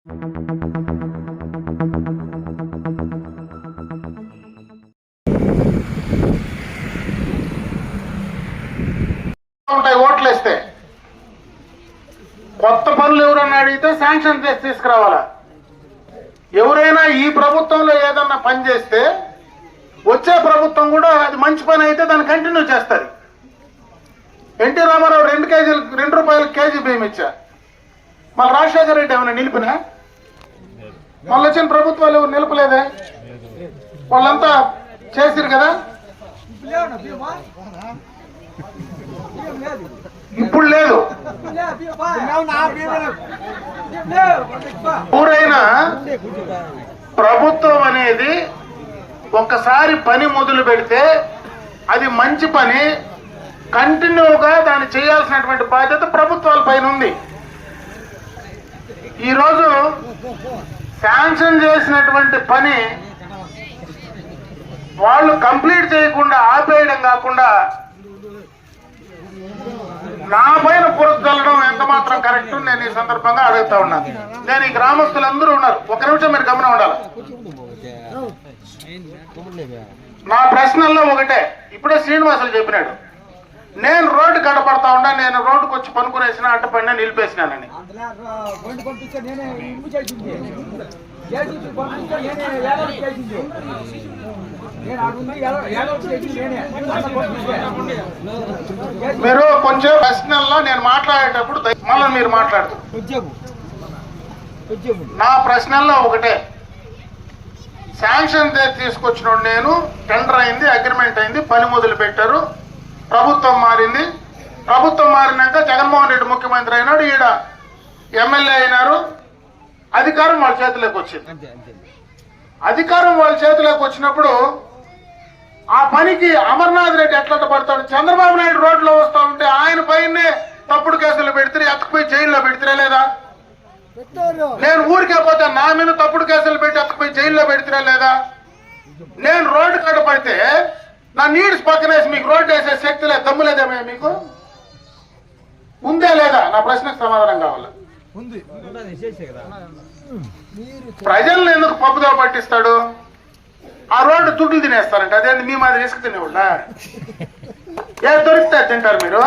ఉంటాయి ఓట్లు వేస్తే. కొత్త పనులు ఎవరన్నా అడిగితే శాంక్షన్ చేసి తీసుకురావాలా. ఎవరైనా ఈ ప్రభుత్వంలో ఏదన్నా పని చేస్తే వచ్చే ప్రభుత్వం కూడా అది మంచి పని అయితే దాన్ని కంటిన్యూ చేస్తారు. ఎన్టీ రామారావు 2 రూపాయలు కేజీ బియ్యం ఇచ్చా. మళ్ళీ రాజశేఖర రెడ్డి ఏమైనా నిలిపినా? మళ్ళీ వచ్చిన ప్రభుత్వాలు ఎవరు నిలపలేదే? వాళ్ళంతా చేసిరు కదా. ఇప్పుడు లేదు. ఊరైనా ప్రభుత్వం అనేది ఒక్కసారి పని మొదలు పెడితే అది మంచి పని కంటిన్యూగా దాన్ని చేయాల్సినటువంటి బాధ్యత ప్రభుత్వాల పైన ఉంది. ఈరోజు శాంక్షన్ చేసినటువంటి పని వాళ్ళు కంప్లీట్ చేయకుండా ఆపేయడం కాకుండా నా పైన పురస్కరించడం ఎంత మాత్రం కరెక్ట్ నేను ఈ సందర్భంగా అడుగుతా ఉన్నాను. నేను ఈ గ్రామస్తులందరూ ఉన్నారు, ఒక నిమిషం మీరు గమనం ఉండాలి. నా ప్రశ్నల్లో ఒకటే, ఇప్పుడే శ్రీనివాసులు చెప్పినాడు, నేను రోడ్డు కడపడతా ఉన్నా, నేను రోడ్డుకు వచ్చి పనుకునేసిన అడ్డపడినా నిలిపేసినానని. మీరు కొంచెం ప్రశ్నల్లో నేను మాట్లాడేటప్పుడు మళ్ళీ మీరు మాట్లాడుతూ, నా ప్రశ్నల్లో ఒకటే, శాంక్షన్ తీసుకొచ్చిన నేను, టెండర్ అయింది, అగ్రిమెంట్ అయింది, పని మొదలు పెట్టారు, ప్రభుత్వం మారింది. ప్రభుత్వం మారినాక జగన్మోహన్ రెడ్డి ముఖ్యమంత్రి అయినాడు, ఈడ ఎమ్మెల్యే అయినారు, అధికారం వాళ్ళ చేతిలోకి వచ్చింది. అధికారం వాళ్ళ చేతిలోకి వచ్చినప్పుడు ఆ పనికి అమర్నాథ్ రెడ్డి ఎట్లా పడతాడు? చంద్రబాబు నాయుడు రోడ్లో వస్తా ఉంటే ఆయన పైనే తప్పుడు కేసులు పెడితే ఎత్తకపోయి జైల్లో పెడితే లేదా? నేను ఊరికే పోతే నా మీద తప్పుడు కేసులు పెట్టి ఎత్తకపోయి జైల్లో పెడితే లేదా? నేను రోడ్డు కట్ట పడితే నా నీడ్స్ పక్కనేసి మీకు రోడ్డు వేసే శక్తి లేదు, దమ్ము లేదేమే మీకు? ఉందే లేదా? నా ప్రశ్నకు సమాధానం కావాలి. ప్రజల్ని ఎందుకు పప్పుదో పట్టిస్తాడు? ఆ రోడ్డు తుడ్లు తినేస్తారంట, అదేంటి మీ మాదిరి ఇసుక తినేవాళ్ళ? ఏది దొరికితే అది తింటారు మీరు.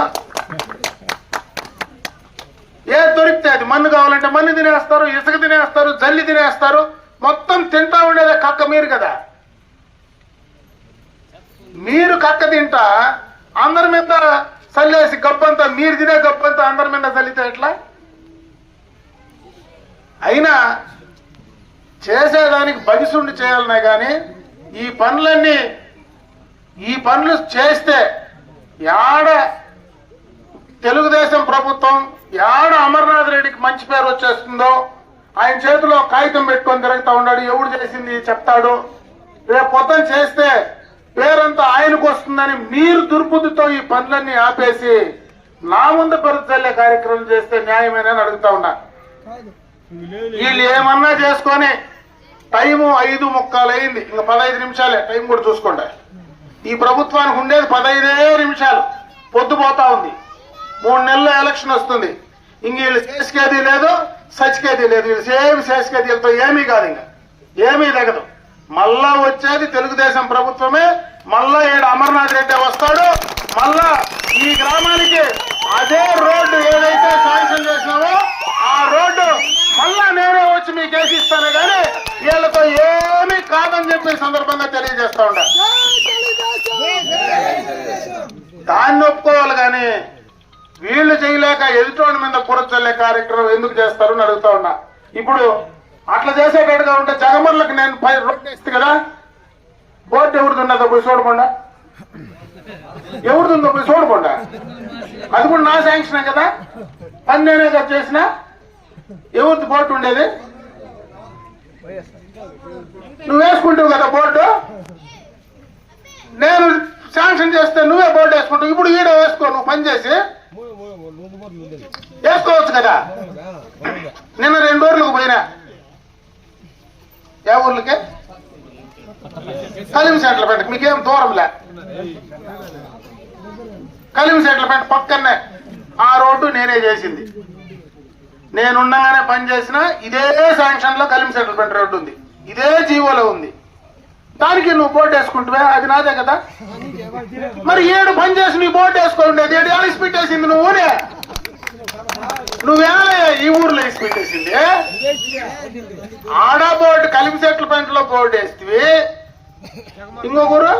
ఏది దొరికితే అది, మన్ను కావాలంటే మన్ను తినేస్తారు, ఇసుక తినేస్తారు, జల్లి తినేస్తారు, మొత్తం తింటా ఉండేదే కక్క మీరు కదా. మీరు కక్క తింటా అందరి మీద చల్లేసి గబ్బంతా, మీరు తినే గబ్బంతా అందరి మీద చల్లితే ఎట్లా? అయినా చేసేదానికి బగిసుండి చేయాలనే కానీ ఈ పనులు చేస్తే యాడ తెలుగుదేశం ప్రభుత్వం, యాడ అమర్నాథ్ రెడ్డికి మంచి పేరు వచ్చేస్తుందో, ఆయన చేతిలో కాగితం పెట్టుకొని తిరుగుతూ ఉన్నాడు, ఎవడు చేసింది చెప్తాడు. రేపు పొద్దున చేస్తే పేరంతా ఆయనకు వస్తుందని మీరు దుర్బుద్ధితో ఈ పనులన్నీ ఆపేసి నా ముందు పరిచల్లే కార్యక్రమం చేస్తే న్యాయమేనని అడుగుతా ఉన్నా. వీళ్ళు ఏమన్నా చేసుకొని టైము 5:15 అయింది, ఇంకా 15 నిమిషాలే, టైం కూడా చూసుకోండి. ఈ ప్రభుత్వానికి ఉండేది 15 నిమిషాలు, పొద్దుపోతా ఉంది. 3 నెలల ఎలక్షన్ వస్తుంది. ఇంక వీళ్ళు చేసికేది లేదు, సచికేది లేదు. వీళ్ళు సేమ్ చేసికేదీలతో ఏమీ కాదు, ఇంకా ఏమీ దిగదు. మళ్ళా వచ్చేది తెలుగుదేశం ప్రభుత్వమే. మళ్ళా ఈడ అమర్నాథ్ రెడ్డి వస్తాడు. మళ్ళా ఈ గ్రామానికి అదే రోడ్డు ఏదైతే శాంక్షన్ చేసినామో ఆ రోడ్డు మళ్ళా నేనే వచ్చి మీకు వేసి ఇస్తాను, కానీ వీళ్ళతో ఏమీ కాదని చెప్పి సందర్భంగా తెలియజేస్తా ఉండ. దాన్ని ఒప్పుకోవాలి, కానీ వీళ్ళు చేయలేక ఎదుటోడి మీద పురచల్లే కార్యక్రమం ఎందుకు చేస్తారు అని అడుగుతా ఉన్నా. ఇప్పుడు అట్లా చేసేటట్టుగా ఉంటే జగమర్లకు నేను రోడ్డు వేస్తే కదా, బోర్డు ఎవరిదున్నదో పోయి చూడకుండా, ఎవరిదుందో పోయి చూడకుండా, అది కూడా నా శాంక్షనే కదా, పని నేనే కదా చేసిన. ఎవరిది బోర్డు ఉండేది? నువ్వు వేసుకుంటావు కదా బోర్డు, నేను శాంక్షన్ చేస్తే నువ్వే బోర్డు వేసుకుంటావు. ఇప్పుడు ఈడ వేసుకో, నువ్వు పని చేసి వేసుకోవచ్చు కదా. నిన్న 2 ఊర్లకు పోయినా. ఏ ఊర్లకి? కలిమిశెట్లపేట. మీకేం దూరంలే, కలిమిశెట్లపేట పక్కనే. ఆ రోడ్డు నేనే చేసింది. నేనుండగానే పనిచేసిన ఇదే శాంక్షన్ లో కలిమి సెటిల్మెంట్ రోడ్డు ఉంది, ఇదే జీవోలో ఉంది. దానికి నువ్వు బోర్డు వేసుకుంటువే, అది నాదే కదా. మరి 7 పని చేసి నీ బోర్డు వేసుకోండేది 7 ఏళ్ళు పెట్టేసింది నువ్వునే. నువ్వేనా ఈ ఊర్లో వేసి పెట్టేసింది? ఆడా బోర్డు కలిమి సెటిల్మెంట్ లో బోర్డు వేస్తే ఇంకొకరు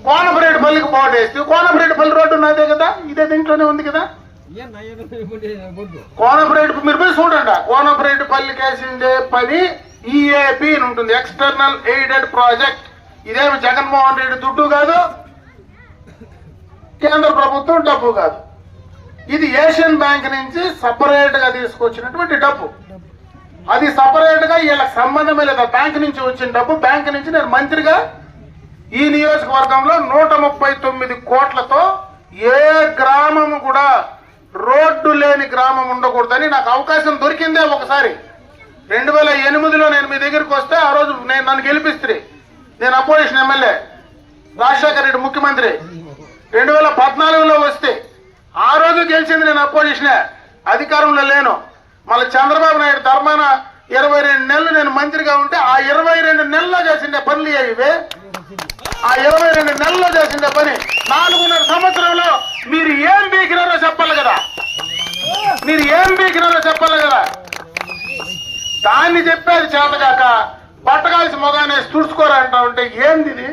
కోనపరేడుపల్లికి బోర్డు వేస్తే కోనపరేడుపల్లి రోడ్డు నాదే కదా, ఇదే దీంట్లోనే ఉంది కదా. కోనపరేడు మీరు పోయి చూడండి, కోనపరేడుపల్లికి వేసిందే పని ఈఏపి అని ఉంటుంది, ఎక్స్టర్నల్ ఎయిడెడ్ ప్రాజెక్ట్. ఇదేమి జగన్మోహన్ రెడ్డి దుడ్డు కాదు, కేంద్ర ప్రభుత్వం డబ్బు కాదు. ఇది ఏషియన్ బ్యాంక్ నుంచి సపరేట్ గా తీసుకొచ్చినటువంటి డబ్బు. అది సపరేట్ గా వీళ్ళకి సంబంధమే లేదా, బ్యాంక్ నుంచి వచ్చిన డబ్బు. బ్యాంక్ నుంచి నేను మంత్రిగా ఈ నియోజకవర్గంలో 139 కోట్లతో ఏ గ్రామం కూడా రోడ్డు లేని గ్రామం ఉండకూడదని నాకు అవకాశం దొరికిందే ఒకసారి. 2008లో నేను మీ దగ్గరికి వస్తే ఆ రోజు నన్ను గెలిపిస్తే నేను అపోజిషన్ ఎమ్మెల్యే, రాజశేఖర రెడ్డి ముఖ్యమంత్రి. 2014లో వస్తే ఆ రోజు గెలిచింది నేను అపోజిషనే, అధికారంలో లేను. మళ్ళీ చంద్రబాబు నాయుడు ధర్మాన 22 నెలలు నేను మంత్రిగా ఉంటే ఆ 22 నెలల్లో చేసిండే పనులు ఇవే. ఆ 22 నెలల్లో చేసిండే పని 4.5 సంవత్సరంలో మీరు ఏం బీకినారో చెప్పాలి కదా, మీరు ఏం బీకినారో చెప్పాలి కదా. దాన్ని చెప్పేది చేతగాక పట్టకాల్సి మొగానే తుడుచుకోరంటా ఉంటే ఏంది ఇది?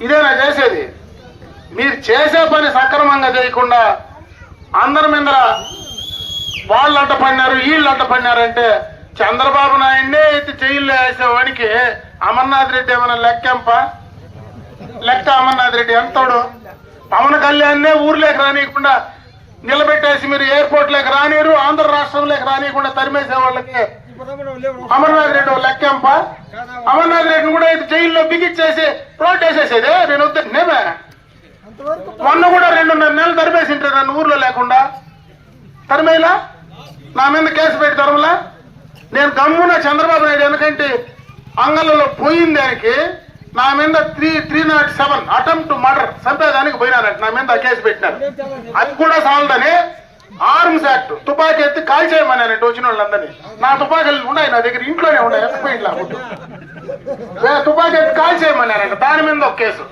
ఇదేనా చేసేది? మీరు చేసే పని సక్రమంగా చేయకుండా అందరి మీద వాళ్ళు అంట పడినారు వీళ్ళు అంట పడినారంటే చంద్రబాబు నాయుడినే ఎత్తి జైల్లో వేసేవాడికి అమర్నాథ్ రెడ్డి ఏమైనా లెక్క అమర్నాథ్ రెడ్డి ఎంతోడు? పవన్ కళ్యాణ్నే ఊర్లోకి రానియకుండా నిలబెట్టేసి మీరు ఎయిర్పోర్ట్ లేక రానియరు, ఆంధ్ర రాష్ట్రంలోకి రానియకుండా తరిమేసే వాళ్ళకి అమర్నాథ్ రెడ్డి లెక్కెంప. అమర్నాథ్ రెడ్డిని కూడా జైల్లో బిగిచ్చేసి రోడ్ వేసేసేదే నేను వద్దేమే. మొన్న కూడా 2.5 నెలలు తరిమేసింటారు నన్ను ఊర్లో లేకుండా. తరిమేలా నా మీద కేసు పెట్టి తరమలా. నేను గమ్మున చంద్రబాబు నాయుడు ఎందుకంటే అంగళ్ళలో పోయిన దానికి నా మీద 307 అటెంప్ట్ మర్డర్ చంపేదానికి పోయినానంట, నా మీద కేసు పెట్టినారు. అది కూడా చాలదని ఆర్మ్స్ యాక్ట్ తుపాకీ ఎత్తి కాల్ చేయమన్నానంటే వచ్చిన వాళ్ళందరినీ. నా తుపాకీలు ఉన్నాయి నా దగ్గర, ఇంట్లోనే ఉన్నాయి, ఎత్తిపోయిట్లా తుపాకీ ఎత్తి కాల్ చేయమన్నానంట. దాని మీద ఒక కేసు.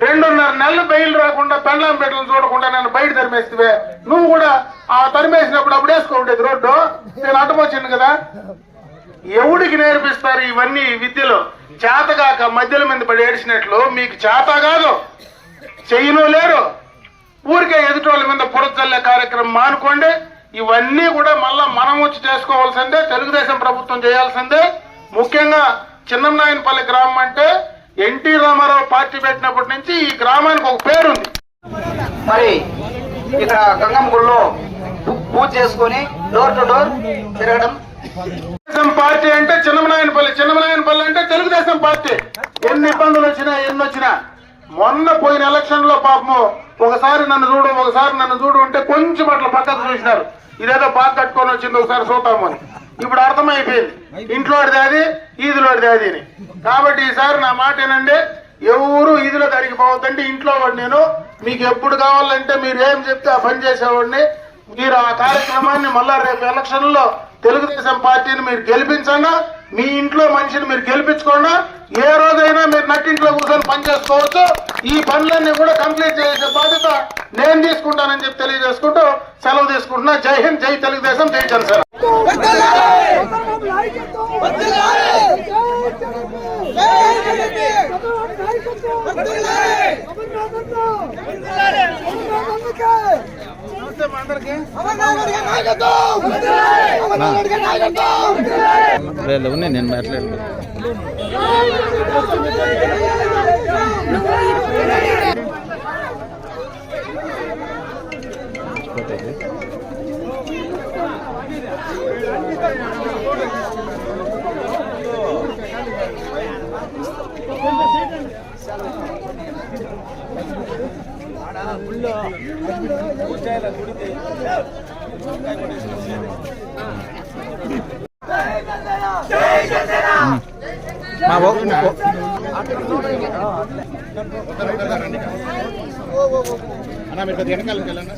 2.5 నెలలు బెయిల్ రాకుండా పెండ్లాం పెట్టలను చూడకుండా నన్ను బయట తరిమేస్తే నువ్వు కూడా ఆ తరిమేసినప్పుడు అప్పుడు వేసుకోండేది రోడ్డు. నేను అడ్డమొచ్చింది కదా. ఎవడికి నేర్పిస్తారు ఇవన్నీ విద్యలో? చేతగాక మధ్యలో మీద పడి ఏడిచినట్లు మీకు చేత కాదు, చెయ్యను లేరు. ఊరికే ఎదుటోళ్ళ మీద పొరచల్లే కార్యక్రమం మానుకోండి. ఇవన్నీ కూడా మళ్ళా మనం వచ్చి చేసుకోవాల్సిందే, తెలుగుదేశం ప్రభుత్వం చేయాల్సిందే. ముఖ్యంగా చిన్ననాయనపల్లి గ్రామం అంటే ఎన్టీ రామారావు పార్టీ పెట్టినప్పటి నుంచి ఈ గ్రామానికి ఒక పేరుంది. మరి ఇక్కడ గంగమ్మ గుడిలో పూజ చేసుకుని డోర్ టు డోర్ తిరగడం. తెలుగుదేశం పార్టీ అంటే చిన్ననాయనపల్లి అంటే తెలుగుదేశం పార్టీ. ఎన్ని ఇబ్బందులు వచ్చినా ఎన్నొచ్చినా మొన్న పోయిన ఎలక్షన్ లో పాపము ఒకసారి నన్ను చూడు అంటే కొంచెం అట్లా పక్కకు చూసినారు. ఇదేదో బాగా కట్టుకొని వచ్చింది ఒకసారి చూద్దాము అని. ఇప్పుడు అర్థమైపోయింది ఇంట్లోడిది అది ఈదులోడిది అది అని. కాబట్టి ఈసారి నా మాట ఏనండి, ఎవరు ఈదులో తరిగిపోవద్దండి. ఇంట్లో వాడు నేను, మీకు ఎప్పుడు కావాలంటే మీరు ఏం చెప్తే ఆ పని చేసేవాడిని. మీరు ఆ కార్యక్రమాన్ని మళ్ళా రేపు ఎలక్షన్ లో తెలుగుదేశం పార్టీని మీరు గెలిపించండి. మీ ఇంట్లో మనిషిని మీరు గెలిపించుకోండి. ఏ రోజైనా మీరు నట్టింట్లో కూర్చొని పని చేసుకోవచ్చు. ఈ పనులన్నీ కూడా కంప్లీట్ చేసే బాధ్యత నేను తీసుకుంటానని చెప్పి తెలియజేసుకుంటూ సెలవు తీసుకుంటున్నా. జై హింద్, జై తెలుగుదేశం, జై జనసేన. నేను మాట్లాడలేదు. అన్నా మీరు వెనకాలకి వెళ్ళండి.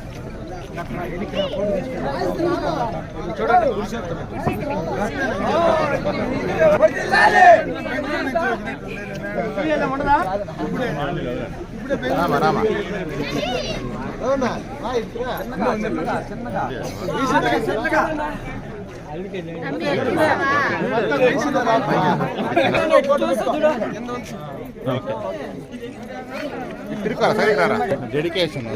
డెడికేషన్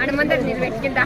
హనుమంతుడు నిలబెట్టుకుంటా